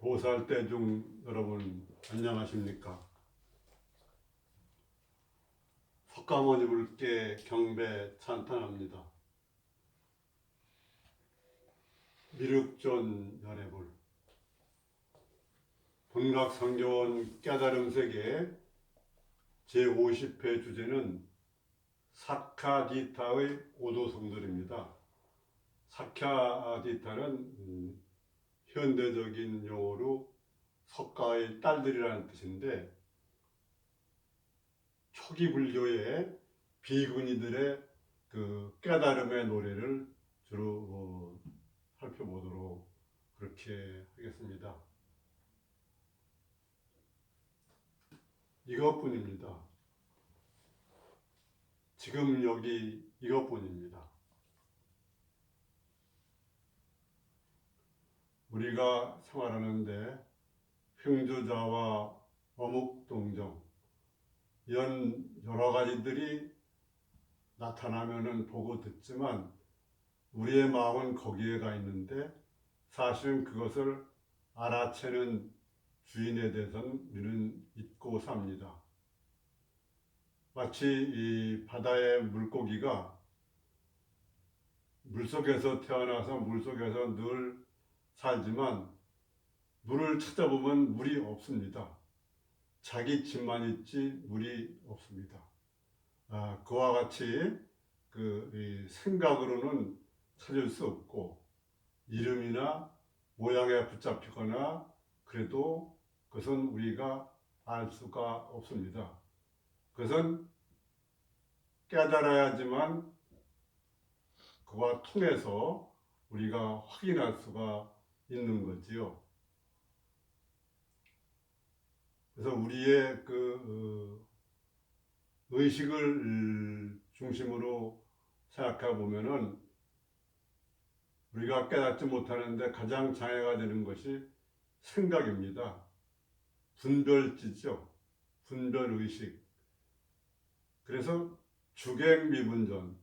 보살대중 여러분 안녕하십니까? 석가모니 불께 경배 찬탄합니다. 미륵존 열애불 본각성교원 깨달음세계 제50회 주제는 사카디타의 오도성들입니다. 사카디타는 현대적인 용어로 석가의 딸들이라는 뜻인데, 초기 불교의 비구니들의 그 깨달음의 노래를 주로 살펴보도록 그렇게 하겠습니다. 이것뿐입니다. 지금 여기 이것뿐입니다. 우리가 생활하는데 횡주자와 어묵동정 이런 여러 가지들이 나타나면은 보고 듣지만 우리의 마음은 거기에 가 있는데 사실은 그것을 알아채는 주인에 대해서는 우리는 잊고 삽니다. 마치 이 바다의 물고기가 물속에서 태어나서 물속에서 늘 살지만 물을 찾아보면 물이 없습니다. 자기 집만 있지 물이 없습니다. 그와 같이 이 생각으로는 찾을 수 없고 이름이나 모양에 붙잡히거나 그래도 그것은 우리가 알 수가 없습니다. 그것은 깨달아야지만 그와 통해서 우리가 확인할 수가 있는 거지요. 그래서 우리의 의식을 중심으로 생각해 보면은 우리가 깨닫지 못하는데 가장 장애가 되는 것이 생각입니다. 분별지죠. 분별의식. 그래서 주객미분전,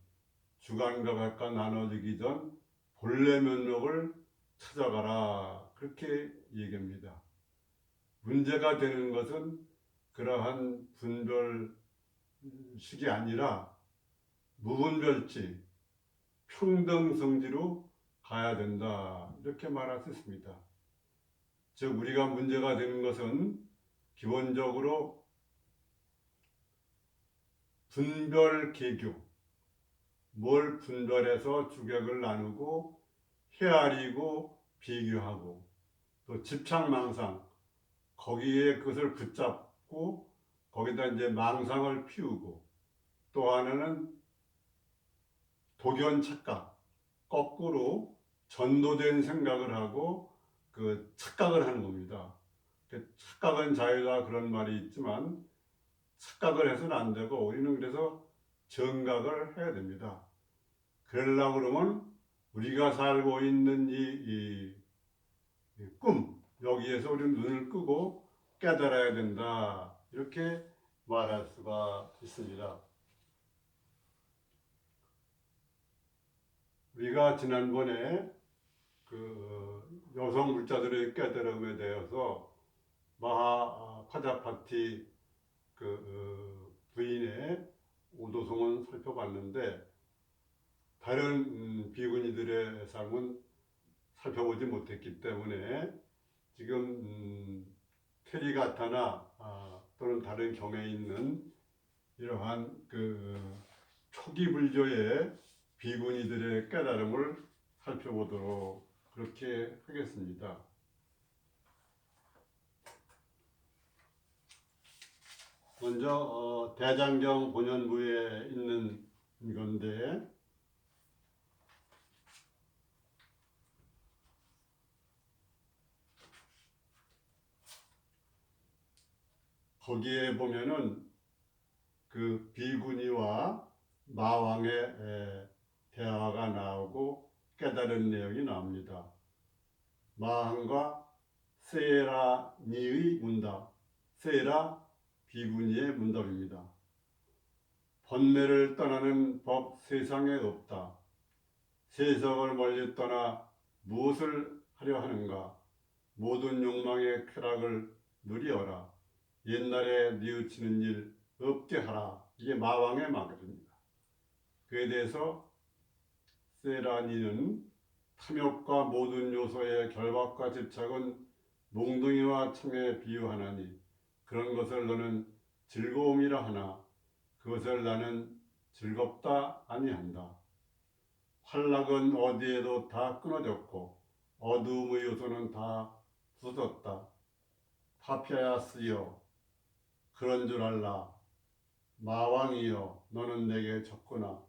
주관과 각각 나눠지기 전 본래 면목을 찾아가라, 그렇게 얘기합니다. 문제가 되는 것은 그러한 분별식이 아니라 무분별지, 평등성지로 가야 된다, 이렇게 말할 수 있습니다. 즉 우리가 문제가 되는 것은 기본적으로 분별계교, 뭘 분별해서 주객을 나누고 헤아리고 비교하고 또 집착망상, 거기에 그것을 붙잡고 거기다 이제 망상을 피우고, 또 하나는 독연착각, 거꾸로 전도된 생각을 하고 그 착각을 하는 겁니다. 착각은 자유다 그런 말이 있지만 착각을 해서는 안 되고 우리는 그래서 정각을 해야 됩니다. 그러려고 그러면 우리가 살고 있는 이 꿈, 여기에서 우리는 눈을 끄고 깨달아야 된다, 이렇게 말할 수가 있습니다. 우리가 지난번에 여성 물자들의 깨달음에 대해서 마하 파자파티 부인의 오도성은 살펴봤는데 다른 비구니들의 삶은 살펴보지 못했기 때문에 지금 테리가타나 또는 다른 경에 있는 이러한 초기 불교의 비구니들의 깨달음을 살펴보도록 그렇게 하겠습니다. 먼저 대장경 본연부에 있는 건데, 거기에 보면은 그 비구니와 마왕의 대화가 나오고 깨달은 내용이 나옵니다. 마왕과 세라니의 문답, 세라 비구니의 문답입니다. 번뇌를 떠나는 법 세상에 없다. 세상을 멀리 떠나 무엇을 하려 하는가? 모든 욕망의 쾌락을 누리어라. 옛날에 뉘우치는 일 없게 하라. 이게 마왕의 말입니다. 그에 대해서 세라니는 탐욕과 모든 요소의 결박과 집착은 몽둥이와 창에 비유하나니 그런 것을 너는 즐거움이라 하나 그것을 나는 즐겁다 아니한다. 활락은 어디에도 다 끊어졌고 어두움의 요소는 다 부서졌다. 파피아스여 그런 줄 알라. 마왕이여 너는 내게 적구나.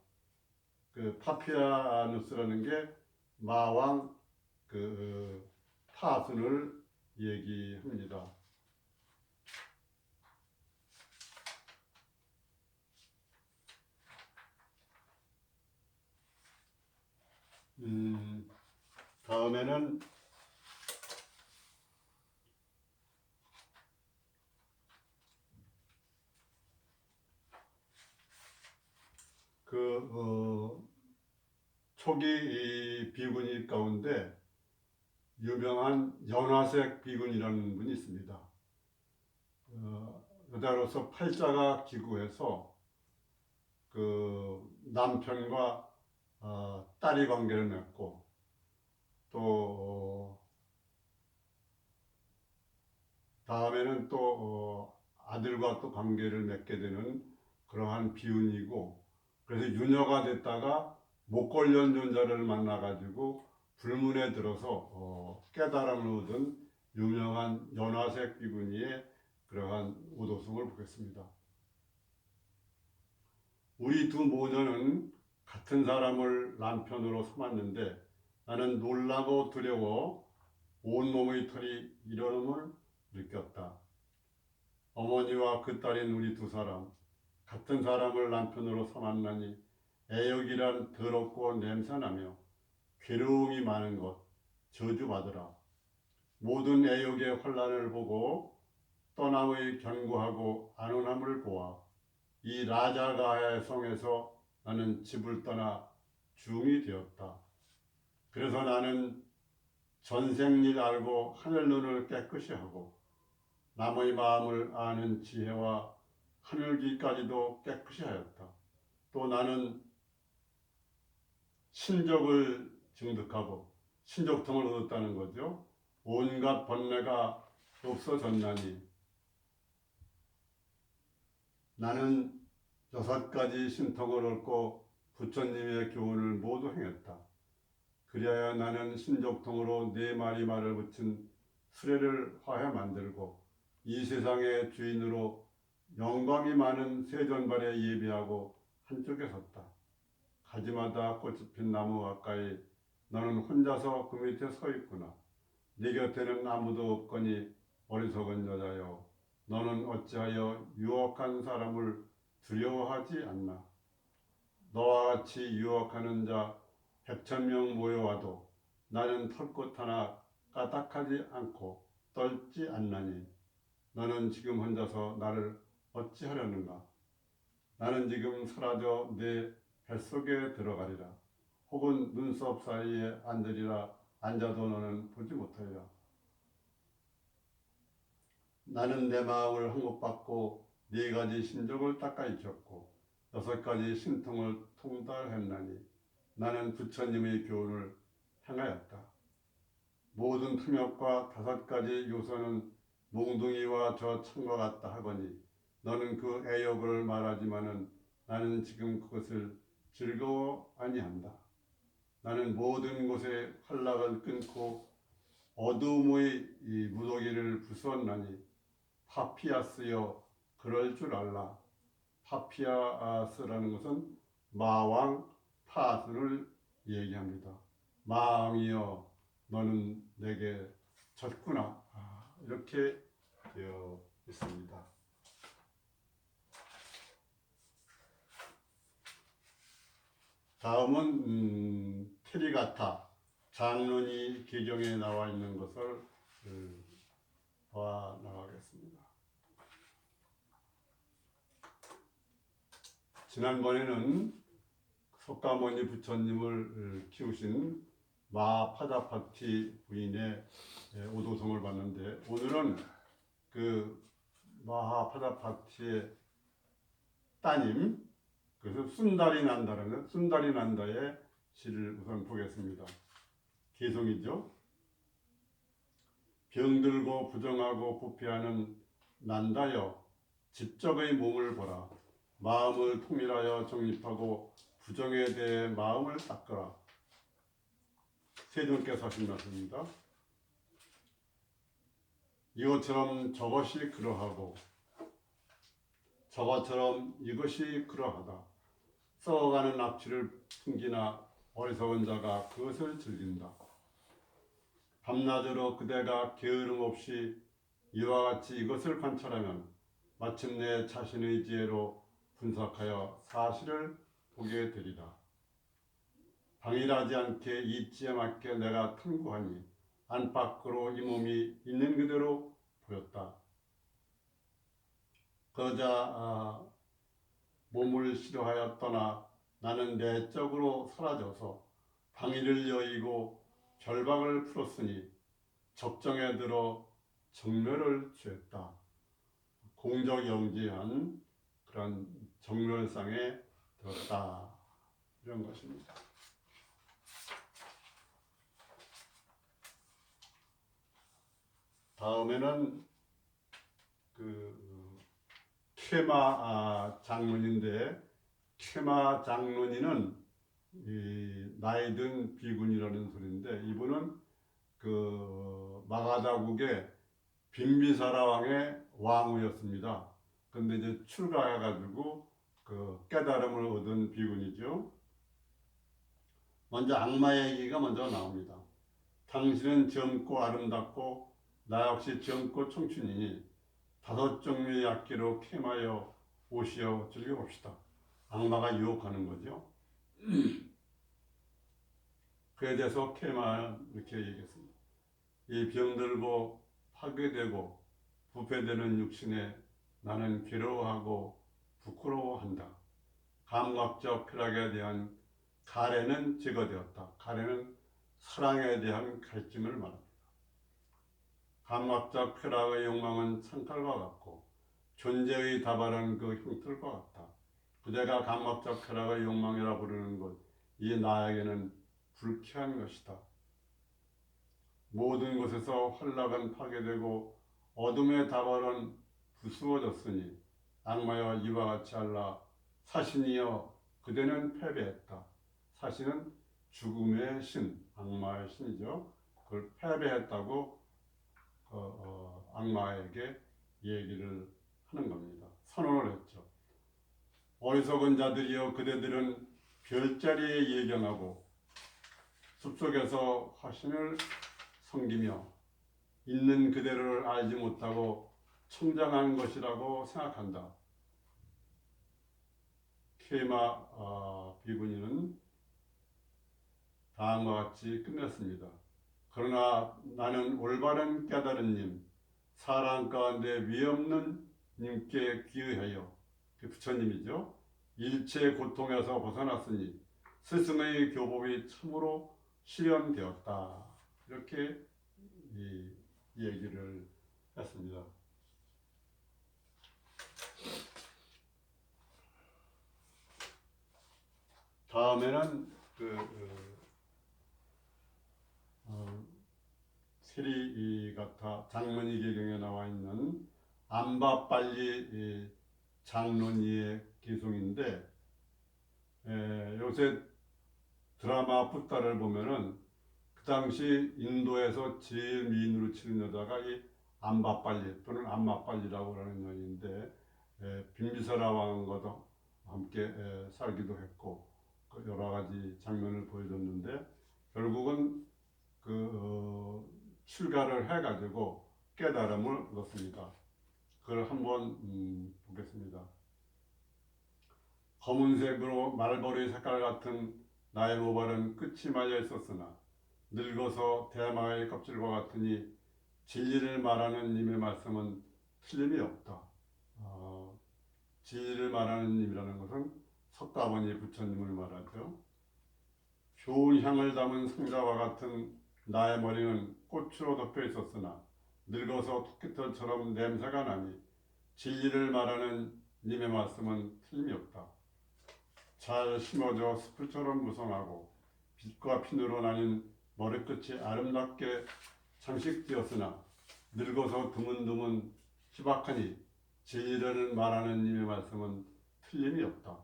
그 파피아누스라는 게 마왕 타순을 얘기합니다. 다음에는 초기 이 비구니 가운데 유명한 연화색 비군이라는 분이 있습니다. 여자로서 팔자가 기구해서 그 남편과 딸이 관계를 맺고 또 다음에는 또 아들과 또 관계를 맺게 되는 그러한 비운이고 그래서 유녀가 됐다가 목걸연존자를 만나가지고 불문에 들어서 깨달음을 얻은 유명한 연화색 비구니의 그러한 오도승을 보겠습니다. 우리 두 모녀는 같은 사람을 남편으로 삼았는데 나는 놀라고 두려워 온몸의 털이 일어남을 느꼈다. 어머니와 그 딸인 우리 두 사람 같은 사람을 남편으로 삼았나니 애욕이란 더럽고 냄새나며 괴로움이 많은 것 저주받으라. 모든 애욕의 환란을 보고 떠남의 견고하고 안온함을 보아 이 라자가의 성에서 나는 집을 떠나 중이 되었다. 그래서 나는 전생일 알고 하늘 눈을 깨끗이 하고 남의 마음을 아는 지혜와 하늘귀까지도 깨끗이 하였다. 또 나는 신족을 증득하고 신족통을 얻었다는 거죠. 온갖 번뇌가 없어졌나니 나는 6가지 신통을 얻고 부처님의 교훈을 모두 행했다. 그리하여 나는 신족통으로 4마리 말을 붙인 수레를 화해 만들고 이 세상의 주인으로 영광이 많은 세존발에 예비하고 한쪽에 섰다. 가지마다 꽃이 핀 나무 가까이 너는 혼자서 그 밑에 서 있구나. 네 곁에는 아무도 없거니 어리석은 여자여 너는 어찌하여 유혹한 사람을 두려워하지 않나. 너와 같이 유혹하는 자 100,000명 모여와도 나는 털꽃 하나 까딱하지 않고 떨지 않나니 너는 지금 혼자서 나를 어찌하려는가. 나는 지금 사라져 내 뱃속에 들어가리라. 혹은 눈썹 사이에 앉으리라. 앉아도 너는 보지 못하리라. 나는 내 마음을 한곳받고 4가지 신족을 닦아 익혔고 6가지 신통을 통달했나니 나는 부처님의 교훈을 행하였다. 모든 탐욕과 5가지 요소는 몽둥이와 저 창과 같다 하거니 너는 그 애욕을 말하지만은 나는 지금 그것을 즐거워 아니한다. 나는 모든 곳에 활락을 끊고 어두움의 이 무더기를 부수었나니 파피아스여 그럴 줄 알라. 파피아스라는 것은 마왕 타순을 얘기합니다. 마왕이여 너는 내게 졌구나. 이렇게 되어 있습니다. 다음은 테리가타 장론이 계경에 나와 있는 것을 봐 나가겠습니다. 지난번에는 석가모니 부처님을 키우신 마파다파티 부인의 오도성을 봤는데, 오늘은 그 마하파다파티의 따님, 그래서 순다리 난다의 시를 우선 보겠습니다. 개성이죠. 병들고 부정하고 부패하는 난다여 집적의 몸을 보라. 마음을 통일하여 정립하고 부정에 대해 마음을 닦으라. 세존께서 하신 말씀입니다. 이것처럼 저것이 그러하고 저것처럼 이것이 그러하다. 썩어가는 악취를 풍기나 어리석은 자가 그것을 즐긴다. 밤낮으로 그대가 게으름 없이 이와 같이 이것을 관찰하면 마침내 자신의 지혜로 분석하여 사실을 보게 되리라. 방일하지 않게 이 지에 맞게 내가 탐구하니 안팎으로 이 몸이 있는 그대로 보였다. 그러자 몸을 싫어하여 떠나 나는 내적으로 사라져서 방위를 여의고 결박을 풀었으니 적정에 들어 정멸을 취했다. 공적영지한 그런 정멸상에 들었다. 이런 것입니다. 다음에는 그 퇴마 장론인데, 퇴마 장론이는 나이 든 비군이라는 소리인데, 이분은 그 마가다국의 빈비사라 왕의 왕후였습니다. 그런데 이제 출가해가지고 그 깨달음을 얻은 비군이죠. 먼저 악마의 얘기가 먼저 나옵니다. 당신은 젊고 아름답고 나 역시 젊고 청춘이니 5종류의 악기로 캠하여 오시어 즐겨봅시다. 악마가 유혹하는 거죠. 그에 대해서 케마 이렇게 얘기했습니다. 이 병들고 파괴되고 부패되는 육신에 나는 괴로워하고 부끄러워한다. 감각적 쾌락에 대한 가래는 제거되었다. 가래는 사랑에 대한 갈증을 말합니다. 감각적 쾌락의 욕망은 창칼과 같고 존재의 다발한 그 흉틀과 같다. 그대가 감각적 쾌락의 욕망이라 부르는 것, 이 나에게는 불쾌한 것이다. 모든 곳에서 환락은 파괴되고 어둠의 다발은 부수어졌으니 악마여 이와 같이 할라. 사신이여 그대는 패배했다. 사신은 죽음의 신, 악마의 신이죠. 그걸 패배했다고 악마에게 얘기를 하는 겁니다. 선언을 했죠. 어리석은 자들이여 그대들은 별자리에 예견하고 숲속에서 화신을 섬기며 있는 그대를 알지 못하고 청장한 것이라고 생각한다. 케마 비구니는 다음과 같이 끝냈습니다. 그러나 나는 올바른 깨달은 님, 사람 가운데 위없는 님께 귀의하여, 그 부처님이죠. 일체 고통에서 벗어났으니 스승의 교법이 참으로 실현되었다. 이렇게 이 얘기를 했습니다. 다음에는 세리가타 장문이계경에 나와 있는 암바빨리 장론이의 기송인데, 요새 드라마 붓다를 보면은 그 당시 인도에서 제일 미인으로 치는 여자가 이 암바빨리 또는 암마빨리라고 하는 여인인데, 빈비사라 왕과도 함께 살기도 했고 여러 가지 장면을 보여줬는데, 결국은 출가를 해가지고 깨달음을 얻었습니다. 그걸 한번 보겠습니다. 검은색으로 말벌의 색깔 같은 나의 모발은 끝이 말려 있었으나 늙어서 대마의 껍질과 같으니 진리를 말하는 님의 말씀은 틀림이 없다. 진리를 말하는 님이라는 것은 석가모니 부처님을 말하죠. 좋은 향을 담은 상자와 같은 나의 머리는 꽃으로 덮여 있었으나 늙어서 토끼털처럼 냄새가 나니 진리를 말하는 님의 말씀은 틀림이 없다. 잘 심어져 숲을처럼 무성하고 빛과 핀으로 나뉜 머리끝이 아름답게 장식되었으나 늙어서 드문드문 희박하니 진리를 말하는 님의 말씀은 틀림이 없다.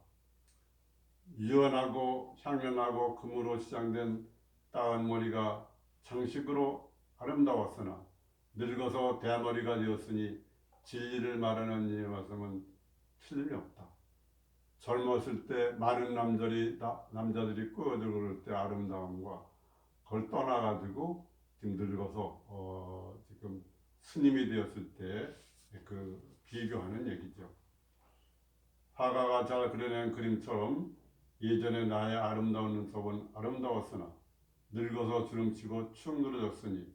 유연하고 향연하고 금으로 시장된 따은 머리가 장식으로 아름다웠으나 늙어서 대머리가 되었으니 진리를 말하는 님의 말씀은 틀림이 없다. 젊었을 때 많은 남자들이 꾸어들고 때 아름다움과 그걸 떠나가지고 지금 늙어서 지금 스님이 되었을 때 그 비교하는 얘기죠. 화가가 잘 그려낸 그림처럼 예전에 나의 아름다운 눈썹은 아름다웠으나 늙어서 주름치고 축 늘어졌으니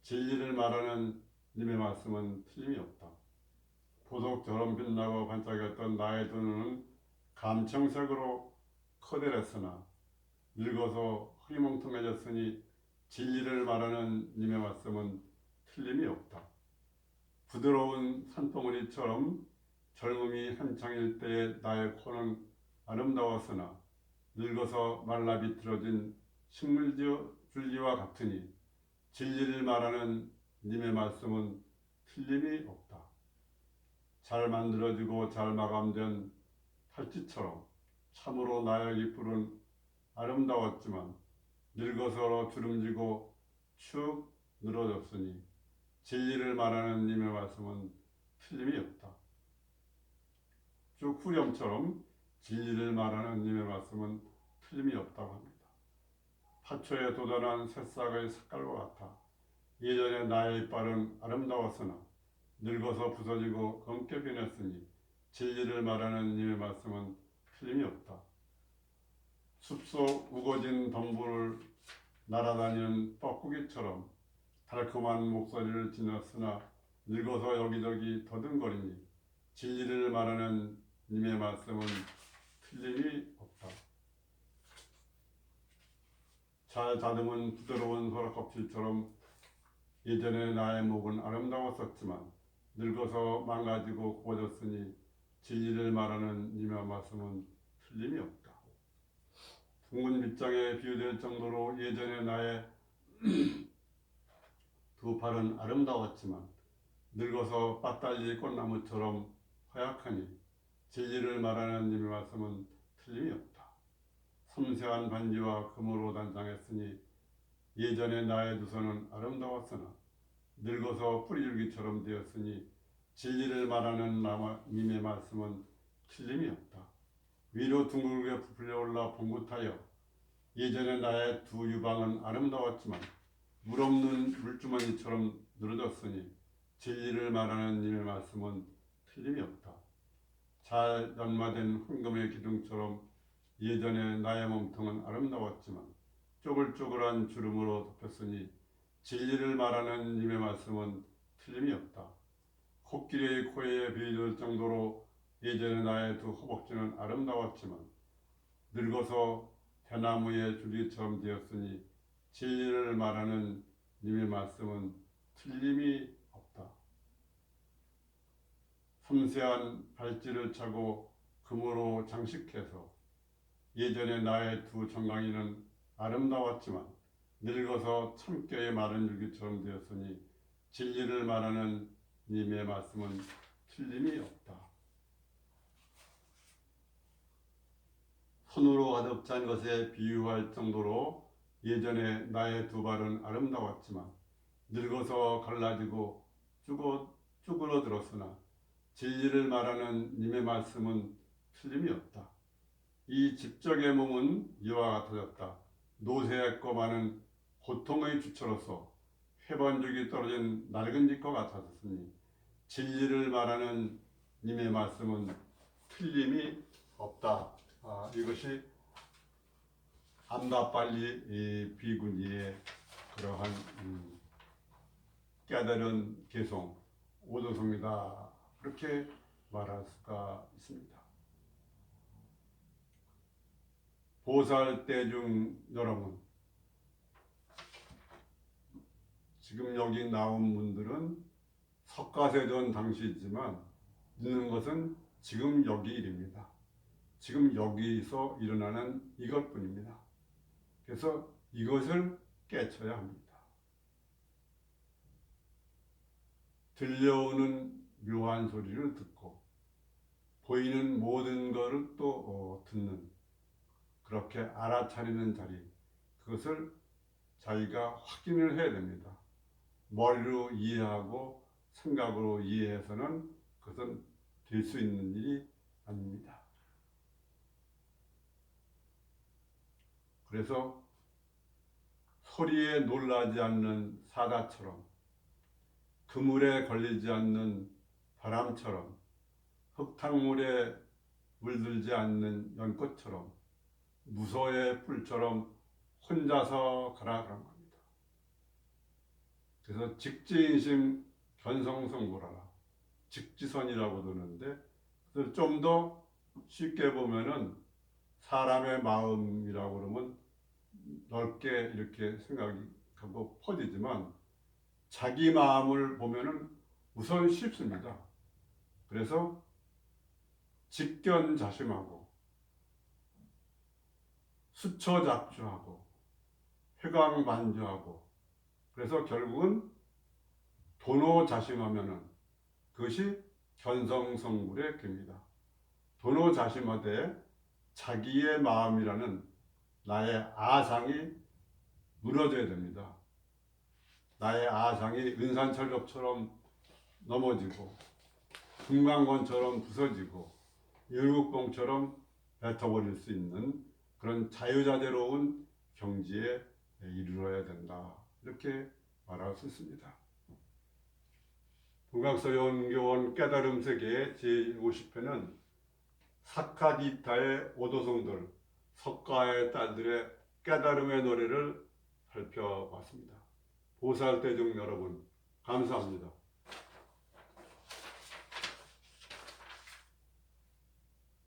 진리를 말하는 님의 말씀은 틀림이 없다. 보석처럼 빛나고 반짝였던 나의 두 눈은 감청색으로 커다랬으나 늙어서 흐리멍텅해졌으니 진리를 말하는 님의 말씀은 틀림이 없다. 부드러운 산봉우리처럼 젊음이 한창일 때의 나의 코는 아름다웠으나 늙어서 말라 비틀어진 식물줄기와 같으니 진리를 말하는 님의 말씀은 틀림이 없다. 잘 만들어지고 잘 마감된 탈지처럼 참으로 나의 깃불은 아름다웠지만 늙어서 주름지고 축 늘어졌으니 진리를 말하는 님의 말씀은 틀림이 없다. 쭉 후렴처럼 진리를 말하는 님의 말씀은 틀림이 없다고 합니다. 파초에 돋아난 새싹의 색깔과 같아 예전에 나의 이빨은 아름다웠으나 늙어서 부서지고 검게 변했으니 진리를 말하는 님의 말씀은 틀림이 없다. 숲속 우거진 덩굴을 날아다니는 뻐꾸기처럼 달콤한 목소리를 지녔으나 늙어서 여기저기 더듬거리니 진리를 말하는 님의 말씀은 틀림이 없다. 잘 다듬은 부드러운 소라 껍질처럼 예전에 나의 목은 아름다웠었지만 늙어서 망가지고 굽어졌으니 진리를 말하는 님의 말씀은 틀림이 없다. 둥근 밑장에 비유될 정도로 예전에 나의 두 팔은 아름다웠지만 늙어서 밭달리 꽃나무처럼 허약하니 진리를 말하는 님의 말씀은 틀림이 없다. 섬세한 반지와 금으로 단장했으니 예전에 나의 두 손은 아름다웠으나 늙어서 뿌리줄기처럼 되었으니 진리를 말하는 님의 말씀은 틀림이 없다. 위로 둥글게 부풀려 올라 봉긋하여 예전에 나의 두 유방은 아름다웠지만 물 없는 물주머니처럼 늘어졌으니 진리를 말하는 님의 말씀은 틀림이 없다. 잘 연마된 황금의 기둥처럼 예전에 나의 몸통은 아름다웠지만 쪼글쪼글한 주름으로 덮였으니 진리를 말하는 님의 말씀은 틀림이 없다. 코끼리의 코에 비유될 정도로 예전에 나의 두 허벅지는 아름다웠지만 늙어서 대나무의 줄기처럼 되었으니 진리를 말하는 님의 말씀은 틀림이 없다. 섬세한 발찌를 차고 금으로 장식해서 예전에 나의 두 정강이는 아름다웠지만 늙어서 참깨의 마른 줄기처럼 되었으니 진리를 말하는 님의 말씀은 틀림이 없다. 손으로 가득 찬 것에 비유할 정도로 예전에 나의 두 발은 아름다웠지만 늙어서 갈라지고 쭈그러들었으나 진리를 말하는 님의 말씀은 틀림이 없다. 이 집적의 몸은 이와 같아졌다. 노쇠했고 많은 고통의 주처로서 회반죽이 떨어진 낡은 집과 같았으니 진리를 말하는 님의 말씀은 틀림이 없다. 이것이 암다빨리 비구니의 그러한 깨달은 개송 오도성이다. 그렇게 말할 수가 있습니다. 보살대중 여러분, 지금 여기 나온 분들은 석가세전 당시이지만 있는 것은 지금 여기 일입니다. 지금 여기서 일어나는 이것뿐입니다. 그래서 이것을 깨쳐야 합니다. 들려오는 묘한 소리를 듣고 보이는 모든 것을 또 듣는, 그렇게 알아차리는 자리, 그것을 자기가 확인을 해야 됩니다. 머리로 이해하고 생각으로 이해해서는 그것은 될 수 있는 일이 아닙니다. 그래서 소리에 놀라지 않는 사자처럼, 그물에 걸리지 않는 바람처럼, 흙탕물에 물들지 않는 연꽃처럼, 무소의 뿔처럼 혼자서 가라 그런 겁니다. 그래서 직지인심 견성성불하라, 직지선이라고 그러는데, 좀 더 쉽게 보면은 사람의 마음이라고 그러면 넓게 이렇게 생각하고 퍼지지만 자기 마음을 보면은 우선 쉽습니다. 그래서 직견자심하고 수처작주하고 회광반주하고, 그래서 결국은 도노자심하면은 그것이 견성성불의 궤입니다. 도노자심하되 자기의 마음이라는 나의 아상이 무너져야 됩니다. 나의 아상이 은산철벽처럼 넘어지고 금강건처럼 부서지고 일국봉처럼 뱉어버릴 수 있는 그런 자유자재로운 경지에 이르러야 된다, 이렇게 말할 수 있습니다. 동각서연교원 깨달음 세계의 제50회는 사카디타의 오도성들, 석가의 딸들의 깨달음의 노래를 살펴봤습니다. 보살대중 여러분, 감사합니다.